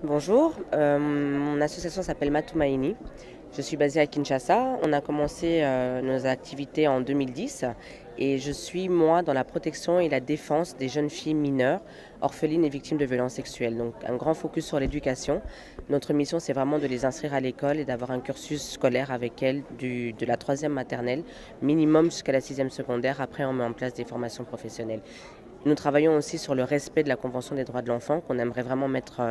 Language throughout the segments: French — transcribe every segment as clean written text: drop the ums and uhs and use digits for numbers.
Bonjour, mon association s'appelle Matumaini. Je suis basée à Kinshasa. On a commencé nos activités en 2010 et je suis moi dans la protection et la défense des jeunes filles mineures, orphelines et victimes de violences sexuelles. Donc un grand focus sur l'éducation. Notre mission c'est vraiment de les inscrire à l'école et d'avoir un cursus scolaire avec elles de la troisième maternelle, minimum jusqu'à la sixième secondaire. Après on met en place des formations professionnelles. Nous travaillons aussi sur le respect de la Convention des droits de l'enfant, qu'on aimerait vraiment mettre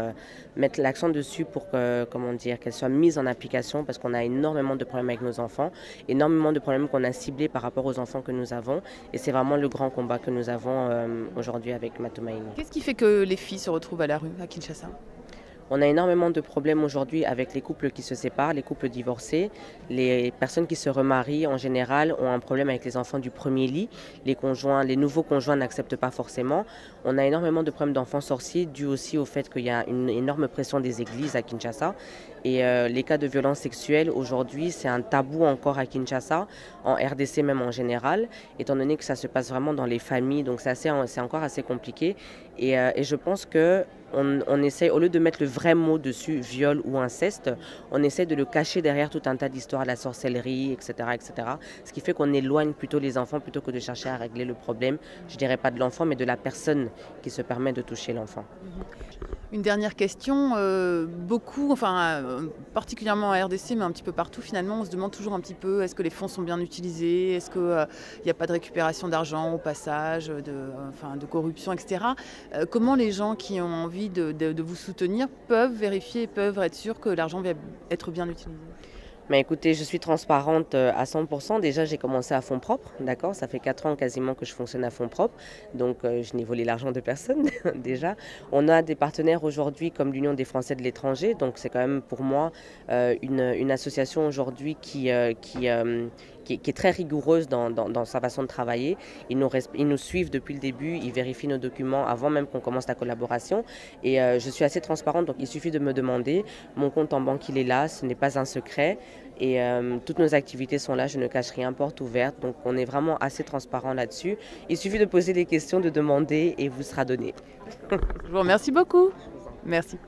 l'accent dessus pour que, comment dire, qu'elle soit mise en application, parce qu'on a énormément de problèmes avec nos enfants, énormément de problèmes qu'on a ciblés par rapport aux enfants que nous avons, et c'est vraiment le grand combat que nous avons aujourd'hui avec Matumaini. Qu'est-ce qui fait que les filles se retrouvent à la rue à Kinshasa? On a énormément de problèmes aujourd'hui avec les couples qui se séparent, les couples divorcés. Les personnes qui se remarient en général ont un problème avec les enfants du premier lit. Les nouveaux conjoints n'acceptent pas forcément. On a énormément de problèmes d'enfants sorciers dû aussi au fait qu'il y a une énorme pression des églises à Kinshasa. Et les cas de violences sexuelles aujourd'hui, c'est un tabou encore à Kinshasa, en RDC même en général, étant donné que ça se passe vraiment dans les familles. Donc c'est encore assez compliqué. Et je pense que on essaie, au lieu de mettre le vrai mot dessus, viol ou inceste, on essaie de le cacher derrière tout un tas d'histoires, la sorcellerie, etc., etc. Ce qui fait qu'on éloigne plutôt les enfants plutôt que de chercher à régler le problème, je dirais pas de l'enfant, mais de la personne qui se permet de toucher l'enfant. Une dernière question, beaucoup, enfin particulièrement en RDC, mais un petit peu partout finalement, on se demande toujours un petit peu est-ce que les fonds sont bien utilisés, est-ce qu'il n'y a pas de récupération d'argent au passage, de corruption, etc. Comment les gens qui ont envie de vous soutenir peuvent vérifier, peuvent être sûrs que l'argent va être bien utilisé? Mais écoutez, je suis transparente à 100%. Déjà, j'ai commencé à fonds propres, d'accord? Ça fait 4 ans quasiment que je fonctionne à fonds propres. Donc, je n'ai volé l'argent de personne, déjà. On a des partenaires aujourd'hui comme l'Union des Français de l'étranger. Donc, c'est quand même pour moi une association aujourd'hui qui est très rigoureuse dans sa façon de travailler. Ils nous suivent depuis le début, ils vérifient nos documents avant même qu'on commence la collaboration. Et je suis assez transparente, donc il suffit de me demander. Mon compte en banque, il est là, ce n'est pas un secret. Et toutes nos activités sont là, je ne cache rien, porte ouverte. Donc on est vraiment assez transparent là-dessus. Il suffit de poser des questions, de demander et vous sera donné. Je vous remercie beaucoup. Merci.